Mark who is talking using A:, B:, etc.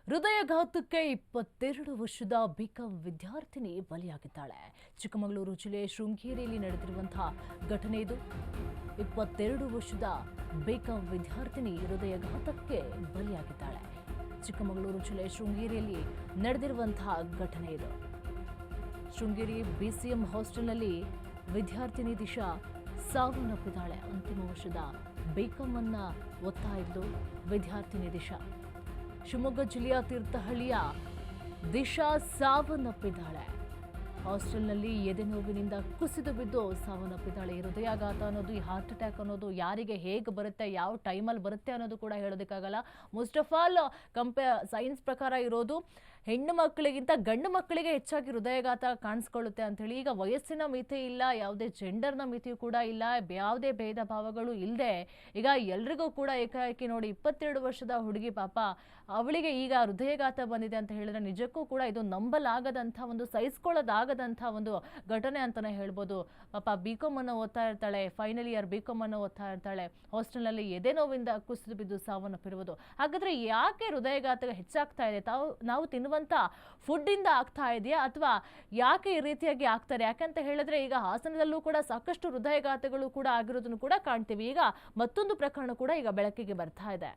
A: ಹೃದಯಘಾತಕ್ಕೆ 22 ವರ್ಷದ ಬಿಕಾಂ ವಿದ್ಯಾರ್ಥಿನಿ ಬಲಿಯಾಗಿದ್ದಾಳೆ. ಚಿಕ್ಕಮಗಳೂರು ಜಿಲ್ಲೆ ಶೃಂಗೇರಿಯಲ್ಲಿ ನಡೆದಿರುವಂತಹ ಘಟನೆ ಇದು. 22 ವರ್ಷದ ಬಿಕಾಂ ವಿದ್ಯಾರ್ಥಿನಿ ಹೃದಯಘಾತಕ್ಕೆ ಬಲಿಯಾಗಿದ್ದಾಳೆ. ಚಿಕ್ಕಮಗಳೂರು ಜಿಲ್ಲೆ ಶೃಂಗೇರಿಯಲ್ಲಿ ನಡೆದಿರುವಂತಹ ಘಟನೆ ಇದು. ಶೃಂಗೇರಿ ಬಿಸಿಎಂ ಹಾಸ್ಟೆಲ್ನಲ್ಲಿ ವಿದ್ಯಾರ್ಥಿನಿ ದಿಶಾ ಸಾವನ್ನಪ್ಪಿದ್ದಾಳೆ. ಅಂತಿಮ ವರ್ಷದ ಬಿಕಾಂ ಅನ್ನ ಓದ್ತಾ ಇದ್ದು ವಿದ್ಯಾರ್ಥಿನಿ ದಿಶಾ. ಶಿವಮೊಗ್ಗ ಜಿಲ್ಲೆಯ ತೀರ್ಥಹಳ್ಳಿಯ ದಿಶಾ ಸಾವನ್ನಪ್ಪಿದ್ದಾಳೆ. ಹಾಸ್ಟೆಲ್ನಲ್ಲಿ ಎದೆ ನೋವಿನಿಂದ ಕುಸಿದು ಬಿದ್ದು ಸಾವನ್ನಪ್ಪಿದ್ದಾಳೆ. ಹೃದಯಾಘಾತ ಅನ್ನೋದು, ಈ ಹಾರ್ಟ್ ಅಟ್ಯಾಕ್ ಅನ್ನೋದು ಯಾರಿಗೆ ಹೇಗೆ ಬರುತ್ತೆ, ಯಾವ ಟೈಮಲ್ಲಿ ಬರುತ್ತೆ ಅನ್ನೋದು ಕೂಡ ಹೇಳೋದಕ್ಕಾಗಲ್ಲ. ಮೋಸ್ಟ್ ಆಫ್ ಆಲ್ ಸೈನ್ಸ್ ಪ್ರಕಾರ ಇರೋದು ಹೆಣ್ಣು ಮಕ್ಕಳಿಗಿಂತ ಗಂಡು ಮಕ್ಕಳಿಗೆ ಹೆಚ್ಚಾಗಿ ಹೃದಯಾಘಾತ ಕಾಣಿಸ್ಕೊಳ್ಳುತ್ತೆ ಅಂಥೇಳಿ. ಈಗ ವಯಸ್ಸಿನ ಮಿತಿ ಇಲ್ಲ, ಯಾವುದೇ ಜೆಂಡರ್ನ ಮಿತಿಯೂ ಕೂಡ ಇಲ್ಲ, ಯಾವುದೇ ಭೇದ ಭಾವಗಳು ಇಲ್ಲದೆ ಈಗ ಎಲ್ರಿಗೂ ಕೂಡ ಏಕಾಏಕಿ ನೋಡಿ 22 ವರ್ಷದ ಹುಡುಗಿ ಪಾಪ, ಅವಳಿಗೆ ಈಗ ಹೃದಯಾಘಾತ ಬಂದಿದೆ ಅಂತ ಹೇಳಿದ್ರೆ ನಿಜಕ್ಕೂ ಕೂಡ ಇದು ನಂಬಲಾಗದಂಥ ಒಂದು, ಸಹಿಸ್ಕೊಳ್ಳೋದಾಗದಂಥ ಒಂದು ಘಟನೆ ಅಂತಲೇ ಹೇಳ್ಬೋದು. ಪಾಪ ಬಿಕಾಂ ಅನ್ನು ಓದ್ತಾ ಇರ್ತಾಳೆ, ಫೈನಲ್ ಇಯರ್ ಬಿಕಾಂ ಅನ್ನು ಓದ್ತಾ ಇರ್ತಾಳೆ. ಹಾಸ್ಟೆಲ್ನಲ್ಲಿ ಎದೆ ನೋವಿಂದ ಕುಸಿದು ಬಿದ್ದು ಸಾವನ್ನಪ್ಪಿರುವುದು. ಹಾಗಾದ್ರೆ ಯಾಕೆ ಹೃದಯಾಘಾತ ಹೆಚ್ಚಾಗ್ತಾ ಇದೆ? ನಾವು ತಿನ್ನುವಂಥ ಫುಡ್ ಇಂದ ಆಗ್ತಾ ಇದೆಯಾ, ಅಥವಾ ಯಾಕೆ ಈ ರೀತಿಯಾಗಿ ಆಗ್ತಾರೆ? ಯಾಕಂತ ಹೇಳಿದ್ರೆ ಈಗ ಹಾಸನದಲ್ಲೂ ಕೂಡ ಸಾಕಷ್ಟು ಹೃದಯಾಘಾತಗಳು ಕೂಡ ಆಗಿರೋದನ್ನು ಕೂಡ ಕಾಣ್ತೀವಿ. ಈಗ ಮತ್ತೊಂದು ಪ್ರಕರಣ ಕೂಡ ಈಗ ಬೆಳಕಿಗೆ ಬರ್ತಾ ಇದೆ.